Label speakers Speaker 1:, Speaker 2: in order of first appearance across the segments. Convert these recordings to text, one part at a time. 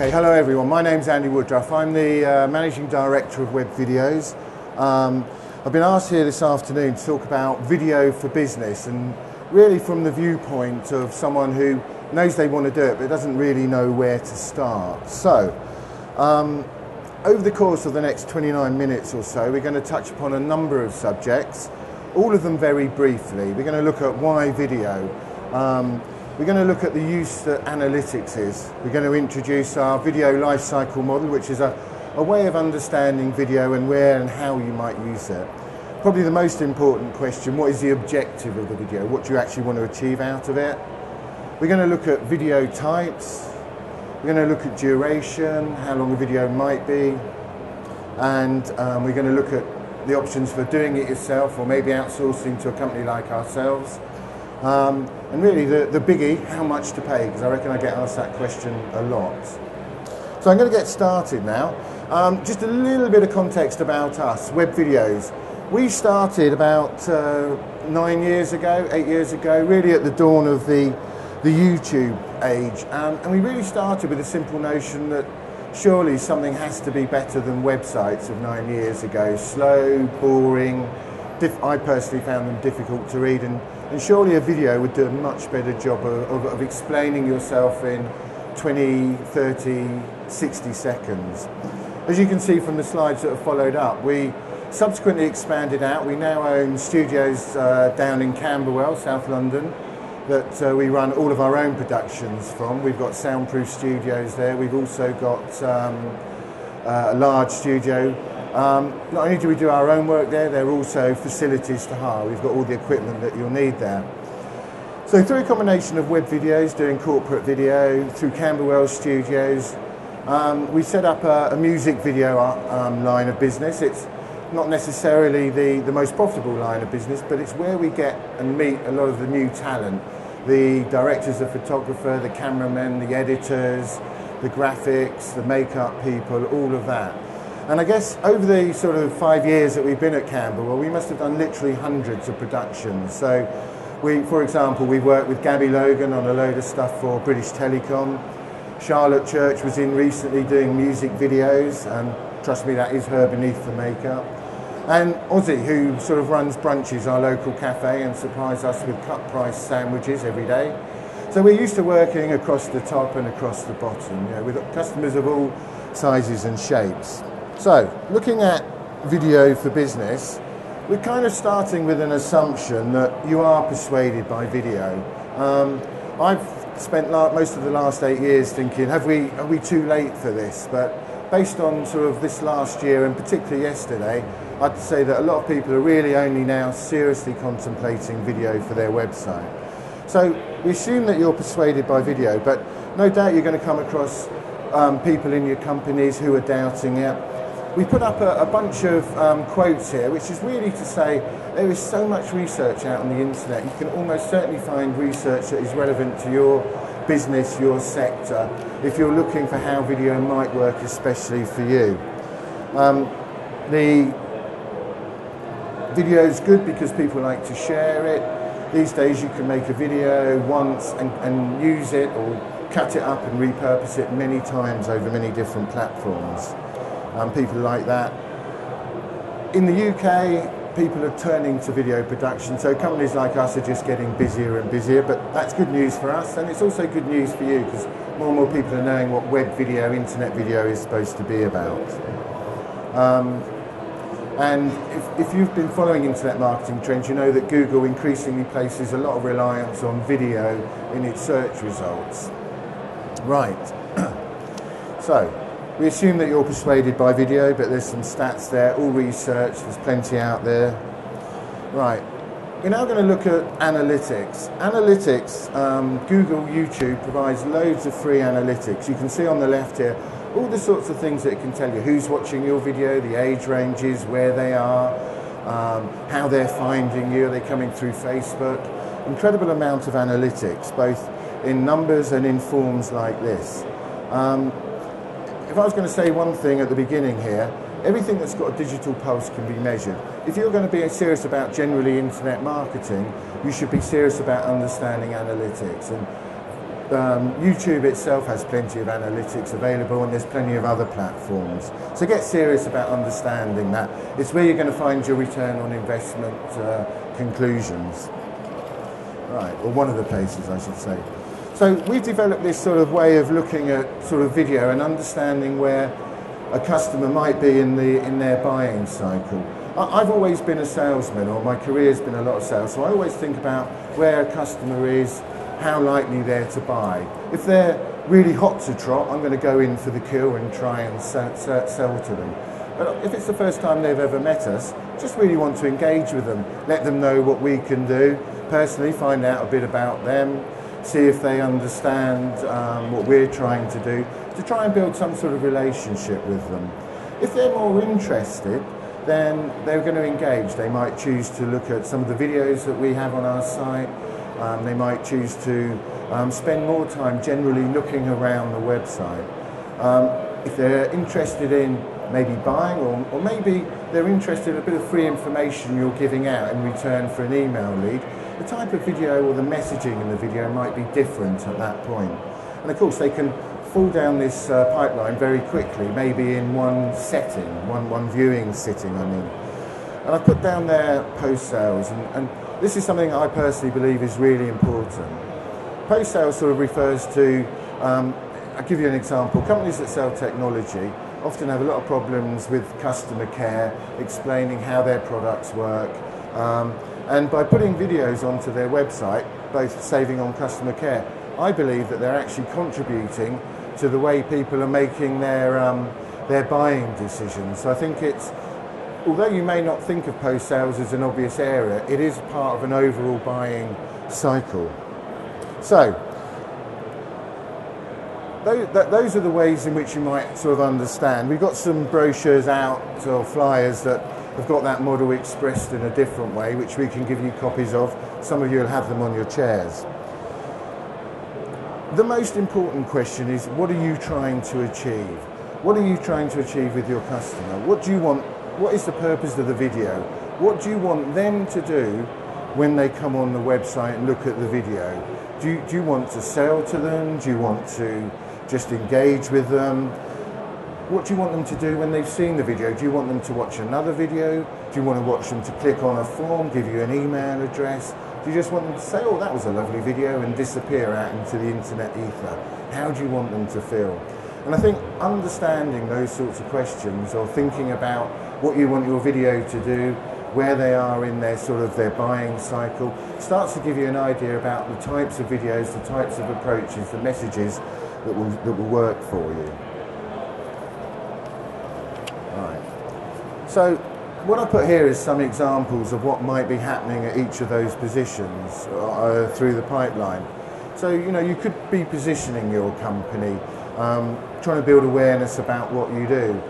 Speaker 1: Okay, hello everyone. My name's Andy Woodruff. I'm the Managing Director of WebVideos. I've been asked here this afternoon to talk about video for business, and really from the viewpoint of someone who knows they want to do it but doesn't really know where to start. So, over the course of the next 29 minutes or so, we're going to touch upon a number of subjects, all of them very briefly. We're going to look at why video. We're going to look at the use that analytics is. We're going to introduce our video lifecycle model, which is a way of understanding video and where and how you might use it. Probably the most important question, what is the objective of the video? What do you actually want to achieve out of it? We're going to look at video types. We're going to look at duration, how long a video might be. And we're going to look at the options for doing it yourself or maybe outsourcing to a company like ourselves. And really the biggie, how much to pay, because I reckon I get asked that question a lot. So I'm going to get started now. Just a little bit of context about us, WebVideos. We started about 8 years ago, really at the dawn of the YouTube age. And we really started with a simple notion that surely something has to be better than websites of 9 years ago. Slow, boring, I personally found them difficult to read, and surely a video would do a much better job of explaining yourself in 20, 30, 60 seconds. As you can see from the slides that have followed up, we subsequently expanded out. We now own studios down in Camberwell, South London, that we run all of our own productions from. We've got soundproof studios there. We've also got a large studio. Not only do we do our own work there, there are also facilities to hire. We've got all the equipment that you'll need there. So through a combination of WebVideos, doing corporate video, through Camberwell Studios, we set up a music video line of business. It's not necessarily the most profitable line of business, but it's where we get and meet a lot of the new talent. The directors, the photographer, the cameramen, the editors, the graphics, the makeup people, all of that. And I guess over the sort of 5 years that we've been at Camberwell, we must have done literally hundreds of productions. So, for example, we worked with Gabby Logan on a load of stuff for British Telecom. Charlotte Church was in recently doing music videos, and trust me, that is her beneath the makeup. And Ozzy, who sort of runs Brunches, our local cafe, and supplies us with cut-price sandwiches every day. So we're used to working across the top and across the bottom, you know, with customers of all sizes and shapes. So, looking at video for business, we're kind of starting with an assumption that you are persuaded by video. I've spent most of the last 8 years thinking, are we too late for this? But based on sort of this last year, and particularly yesterday, I'd say that a lot of people are really only now seriously contemplating video for their website. So we assume that you're persuaded by video, but no doubt you're going to come across people in your companies who are doubting it. We put up a bunch of quotes here, which is really to say there is so much research out on the internet. You can almost certainly find research that is relevant to your business, your sector, if you're looking for how video might work, especially for you. The video is good because people like to share it. These days you can make a video once and use it, or cut it up and repurpose it many times over many different platforms. People like that. In the UK, people are turning to video production, so companies like us are just getting busier and busier, but that's good news for us, and it's also good news for you, because more and more people are knowing what web video, internet video is supposed to be about. And if you've been following internet marketing trends, you know that Google increasingly places a lot of reliance on video in its search results. Right. So, we assume that you're persuaded by video, but there's some stats there, all research, there's plenty out there. Right, we're now going to look at analytics. Analytics, Google, YouTube provides loads of free analytics. You can see on the left here all the sorts of things that it can tell you. Who's watching your video, the age ranges, where they are, how they're finding you, are they coming through Facebook. Incredible amount of analytics, both in numbers and in forms like this. If I was going to say one thing at the beginning here, everything that's got a digital pulse can be measured. If you're going to be serious about generally internet marketing, you should be serious about understanding analytics. And YouTube itself has plenty of analytics available, and there's plenty of other platforms. So get serious about understanding that. It's where you're going to find your return on investment conclusions. Right, or one of the places, I should say. So we've developed this sort of way of looking at sort of video and understanding where a customer might be in their buying cycle. I've always been a salesman, or my career's been a lot of sales, so I always think about where a customer is, how likely they're to buy. If they're really hot to trot, I'm going to go in for the kill and try and sell to them. But if it's the first time they've ever met us, just really want to engage with them, let them know what we can do, personally find out a bit about them, see if they understand what we're trying to do, to try and build some sort of relationship with them. If they're more interested, then they're going to engage. They might choose to look at some of the videos that we have on our site. They might choose to spend more time generally looking around the website. If they're interested in maybe buying, or maybe they're interested in a bit of free information you're giving out in return for an email lead, the type of video or the messaging in the video might be different at that point. And of course they can fall down this pipeline very quickly, maybe in one setting, one viewing sitting, I mean. And I've put down there post-sales, and this is something I personally believe is really important. Post-sales sort of refers to, I'll give you an example, companies that sell technology often have a lot of problems with customer care, explaining how their products work, and by putting videos onto their website, both saving on customer care, I believe that they're actually contributing to the way people are making their buying decisions. So I think it's, although you may not think of post-sales as an obvious area, it is part of an overall buying cycle. So those are the ways in which you might sort of understand. We've got some brochures out, or flyers, that have got that model expressed in a different way, which we can give you copies of. Some of you will have them on your chairs. The most important question is, what are you trying to achieve? What are you trying to achieve with your customer? What do you want? What is the purpose of the video? What do you want them to do when they come on the website and look at the video? Do you want to sell to them? Do you want to just engage with them? What do you want them to do when they've seen the video? Do you want them to watch another video? Do you want to watch them to click on a form, give you an email address? Do you just want them to say, oh, that was a lovely video, and disappear out into the internet ether? How do you want them to feel? And I think understanding those sorts of questions, or thinking about what you want your video to do, where they are in their sort of their buying cycle, starts to give you an idea about the types of videos, the types of approaches, the messages that will work for you. Right. So what I put here is some examples of what might be happening at each of those positions through the pipeline. So, you know, you could be positioning your company, trying to build awareness about what you do.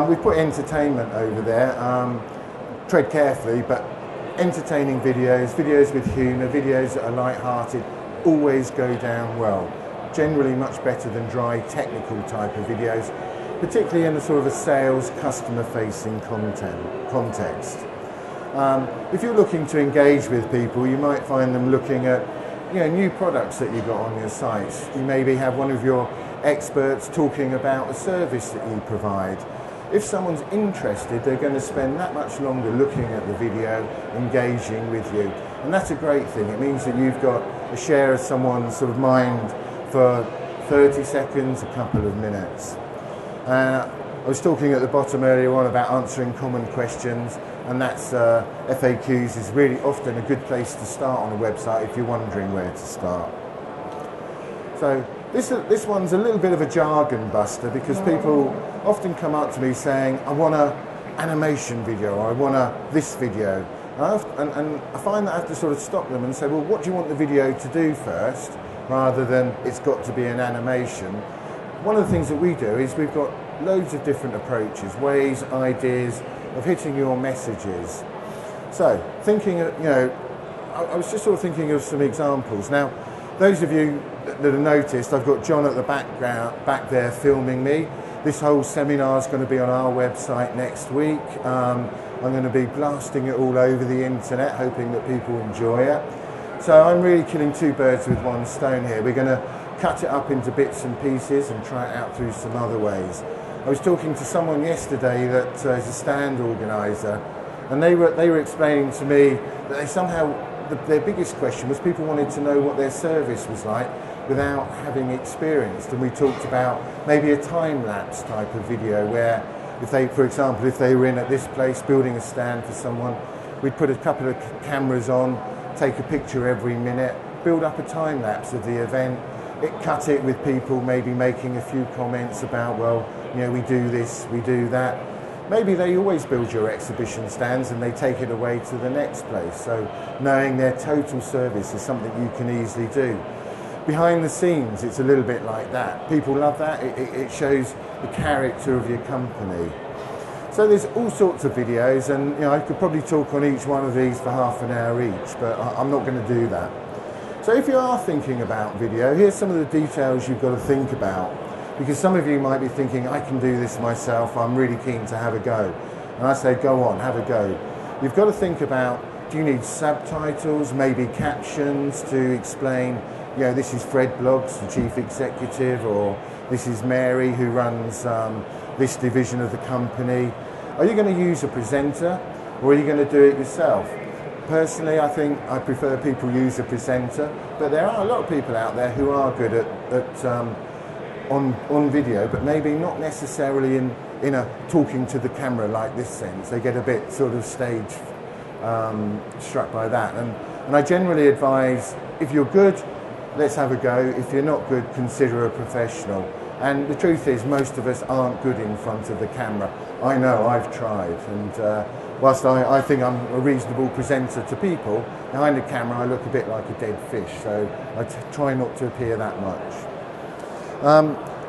Speaker 1: We've put entertainment over there. Tread carefully, but entertaining videos, videos with humour, videos that are light-hearted, always go down well. Generally much better than dry, technical type of videos, particularly in a sort of a sales, customer-facing context. If you're looking to engage with people, you might find them looking at, you know, new products that you've got on your sites. You maybe have one of your experts talking about a service that you provide. If someone's interested, they're going to spend that much longer looking at the video, engaging with you. And that's a great thing. It means that you've got a share of someone's sort of mind for 30 seconds, a couple of minutes. I was talking at the bottom earlier on about answering common questions, and that's FAQs is really often a good place to start on a website if you're wondering where to start. So this one's a little bit of a jargon buster, because people often come up to me saying, I want an animation video, or I want this video. And I find that I have to sort of stop them and say, well, what do you want the video to do first, rather than it's got to be an animation. One of the things that we do is we've got loads of different approaches, ways, ideas of hitting your messages. So, thinking, you know, I was just sort of thinking of some examples. Now, those of you that have noticed, I've got John at the back there filming me. This whole seminar is going to be on our website next week. I'm going to be blasting it all over the internet, hoping that people enjoy it. So I'm really killing two birds with one stone here. We're going to cut it up into bits and pieces and try it out through some other ways. I was talking to someone yesterday that is a stand organiser, and they were explaining to me that they somehow, their biggest question was people wanted to know what their service was like without having experienced. And we talked about maybe a time-lapse type of video where if they, for example, if they were in at this place building a stand for someone, we'd put a couple of cameras on, take a picture every minute, build up a time-lapse of the event, cut it with people maybe making a few comments about, well, you know, we do this, we do that. Maybe they always build your exhibition stands and they take it away to the next place. So knowing their total service is something you can easily do. Behind the scenes, it's a little bit like that. People love that. It shows the character of your company. So there's all sorts of videos, and you know, I could probably talk on each one of these for half an hour each, but I'm not going to do that. So if you are thinking about video, here's some of the details you've got to think about, because some of you might be thinking, I can do this myself, I'm really keen to have a go. And I say, go on, have a go. You've got to think about, do you need subtitles, maybe captions to explain, you know, this is Fred Bloggs, the chief executive, or this is Mary who runs this division of the company. Are you going to use a presenter, or are you going to do it yourself? Personally, I think I prefer people use a presenter, but there are a lot of people out there who are good at on video, but maybe not necessarily in a talking to the camera like this sense. They get a bit sort of stage struck by that. And I generally advise, if you're good, let's have a go. If you're not good, consider a professional. And the truth is, most of us aren't good in front of the camera. I know, I've tried, and whilst I think I'm a reasonable presenter to people, behind the camera I look a bit like a dead fish, so I try not to appear that much.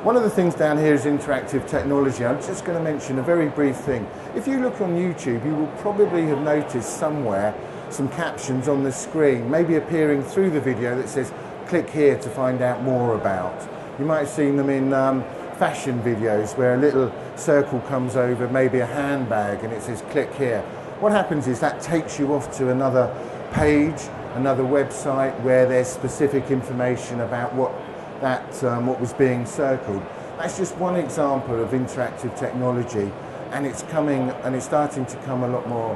Speaker 1: One of the things down here is interactive technology. I'm just going to mention a very brief thing. If you look on YouTube, you will probably have noticed somewhere some captions on the screen, maybe appearing through the video, that says, click here to find out more about. You might have seen them in fashion videos where a little circle comes over maybe a handbag and it says click here. What happens is that takes you off to another page, another website where there's specific information about what was being circled. That's just one example of interactive technology, and it's starting to come a lot more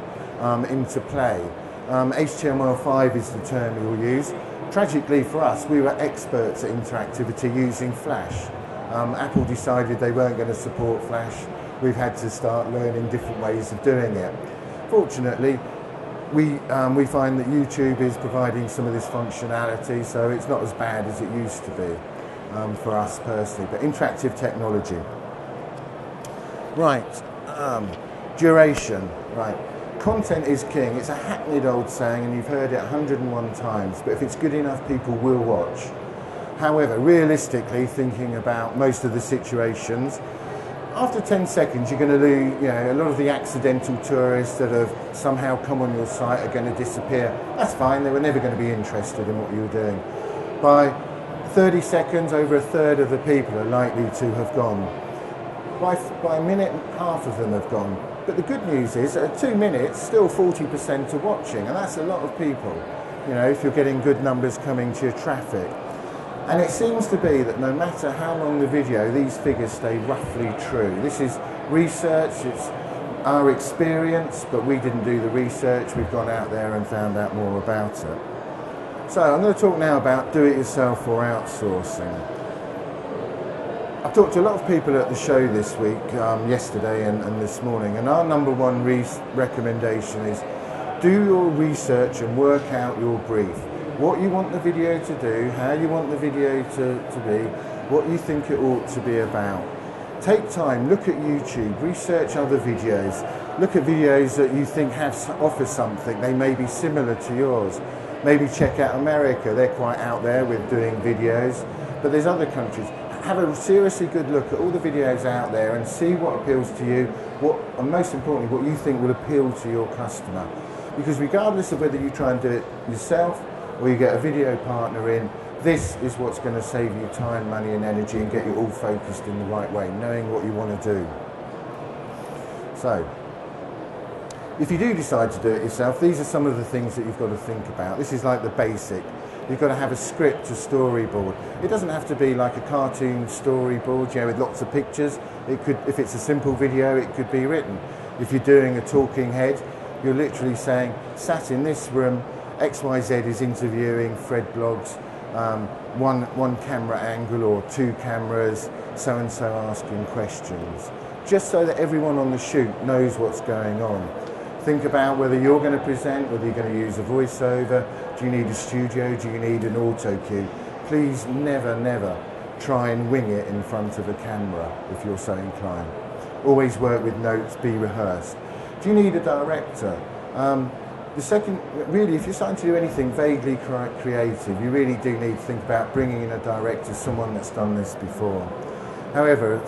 Speaker 1: into play. HTML5 is the term you'll use. Tragically for us, we were experts at interactivity using Flash. Apple decided they weren't going to support Flash. We've had to start learning different ways of doing it. Fortunately, we find that YouTube is providing some of this functionality, so it's not as bad as it used to be for us personally. But interactive technology. Right, duration, right. Content is king. It's a hackneyed old saying, and you've heard it 101 times, but if it's good enough, people will watch. However, realistically, thinking about most of the situations, after 10 seconds, you're going to lose, you know, a lot of the accidental tourists that have somehow come on your site are going to disappear. That's fine, they were never going to be interested in what you were doing. By 30 seconds, over a third of the people are likely to have gone. By a minute, half of them have gone. But the good news is, at 2 minutes, still 40% are watching, and that's a lot of people, you know, if you're getting good numbers coming to your traffic. And it seems to be that no matter how long the video, these figures stay roughly true. This is research, it's our experience, but we didn't do the research. We've gone out there and found out more about it. So I'm going to talk now about do-it-yourself or outsourcing. I've talked to a lot of people at the show this week, yesterday and this morning, and our number one recommendation is do your research and work out your brief. What you want the video to do, how you want the video to be, what you think it ought to be about. Take time, look at YouTube, research other videos, look at videos that you think offer something, they may be similar to yours. Maybe check out America, they're quite out there with doing videos, but there's other countries. Have a seriously good look at all the videos out there and see what appeals to you, and most importantly, what you think will appeal to your customer. Because regardless of whether you try and do it yourself or you get a video partner in, this is what's going to save you time, money and energy and get you all focused in the right way, knowing what you want to do. So, if you do decide to do it yourself, these are some of the things that you've got to think about. This is like the basic. You've got to have a script, a storyboard. It doesn't have to be like a cartoon storyboard, you know, with lots of pictures. It could, if it's a simple video, it could be written. If you're doing a talking head, you're literally saying, sat in this room, XYZ is interviewing Fred Bloggs, one camera angle or two cameras, so-and-so asking questions. Just so that everyone on the shoot knows what's going on. Think about whether you're going to present, whether you're going to use a voiceover, do you need a studio, do you need an auto cue? Please never, never try and wing it in front of a camera if you're so inclined. Always work with notes, be rehearsed. Do you need a director? The second, really, if you're starting to do anything vaguely creative, you really do need to think about bringing in a director, someone that's done this before. However, a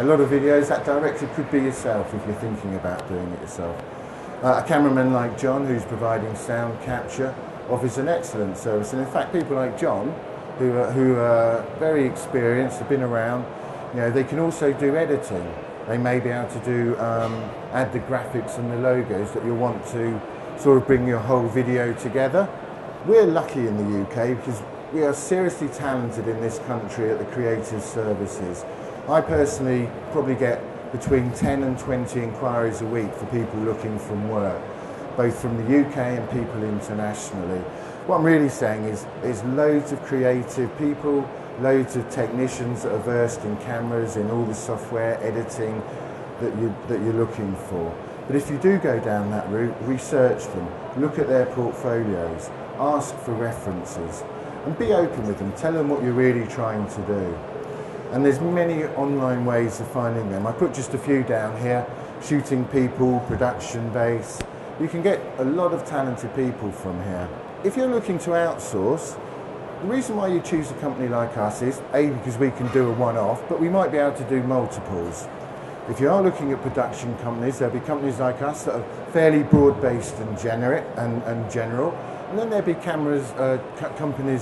Speaker 1: lot of videos, that director could be yourself if you're thinking about doing it yourself. A cameraman like John, who's providing sound capture, offers an excellent service. And in fact, people like John, who are very experienced, have been around, you know, they can also do editing. They may be able to do, add the graphics and the logos that you'll want to sort of bring your whole video together. We're lucky in the UK because we are seriously talented in this country at the creative services. I personally probably get between 10 and 20 inquiries a week for people looking for work, both from the UK and people internationally. What I'm really saying is loads of creative people, loads of technicians that are versed in cameras, in all the software editing that you're looking for. But if you do go down that route, research them, look at their portfolios, ask for references, and be open with them. Tell them what you're really trying to do. And there's many online ways of finding them. I put just a few down here: shooting people, production base. You can get a lot of talented people from here. If you're looking to outsource, the reason why you choose a company like us is A, because we can do a one-off, but we might be able to do multiples. If you are looking at production companies, there'll be companies like us that are fairly broad-based and generic and general. And then there'll be companies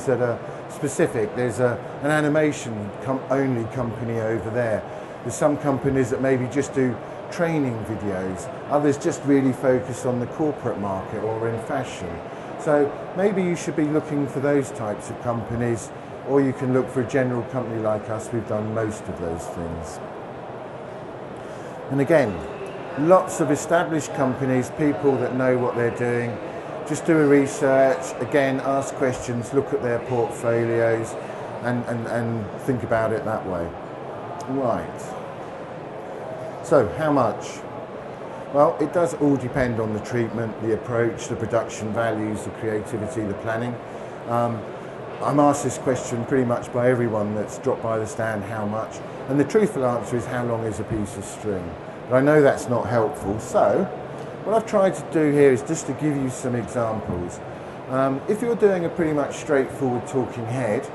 Speaker 1: that are specific. There's an animation only company over there. There's some companies that maybe just do training videos. Others just really focus on the corporate market or in fashion. So maybe you should be looking for those types of companies, or you can look for a general company like us. We've done most of those things. And again, lots of established companies, people that know what they're doing. Just do a research, again, ask questions, look at their portfolios and think about it that way. Right. So, how much? Well, it does all depend on the treatment, the approach, the production values, the creativity, the planning. I'm asked this question pretty much by everyone that's dropped by the stand, how much? And the truthful answer is, how long is a piece of string? But I know that's not helpful, so what I've tried to do here is just to give you some examples. If you're doing a pretty much straightforward talking head,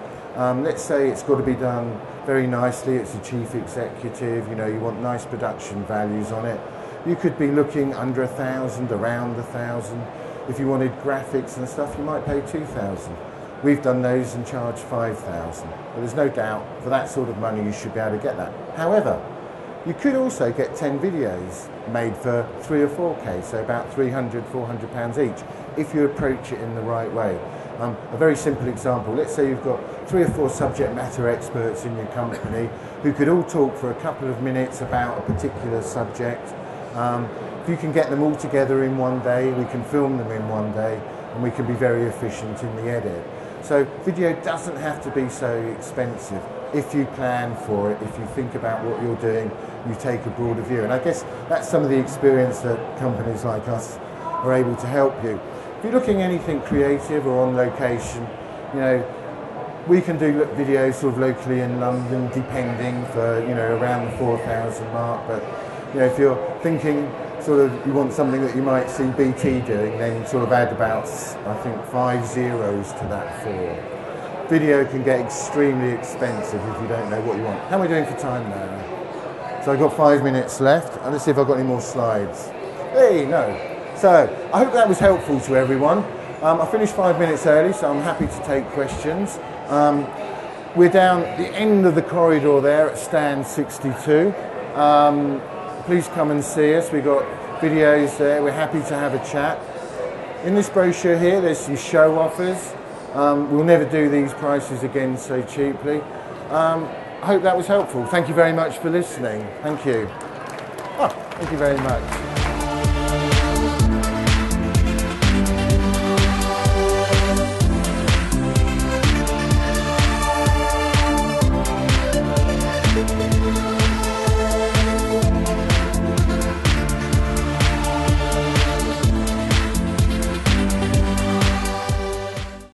Speaker 1: let's say it's got to be done very nicely, it's a chief executive, you know, you want nice production values on it. You could be looking under 1,000, around 1,000. If you wanted graphics and stuff, you might pay 2,000. We've done those and charged 5,000. But there's no doubt for that sort of money you should be able to get that. However, you could also get 10 videos made for 3 or 4K, so about 300, 400 pounds each, if you approach it in the right way. A very simple example, let's say you've got 3 or 4 subject matter experts in your company who could all talk for a couple of minutes about a particular subject. If you can get them all together in one day, we can film them in one day, and we can be very efficient in the edit. So video doesn't have to be so expensive if you plan for it, if you think about what you're doing, you take a broader view. And I guess that's some of the experience that companies like us are able to help you. If you're looking anything creative or on location, you know, we can do videos sort of locally in London, depending, for, you know, around the 4,000 mark. But you know, if you're thinking sort of you want something that you might see BT doing, then sort of add about, I think, 5 zeros to that 4. Video can get extremely expensive if you don't know what you want. How are we doing for time now? So I've got 5 minutes left. Let's see if I've got any more slides. Hey, no. So I hope that was helpful to everyone. I finished 5 minutes early, so I'm happy to take questions. We're down the end of the corridor there at stand 62. Please come and see us. We've got videos there. We're happy to have a chat. In this brochure here, there's some show offers. We'll never do these prices again so cheaply. I hope that was helpful. Thank you very much for listening. Thank you. Oh, thank you very much.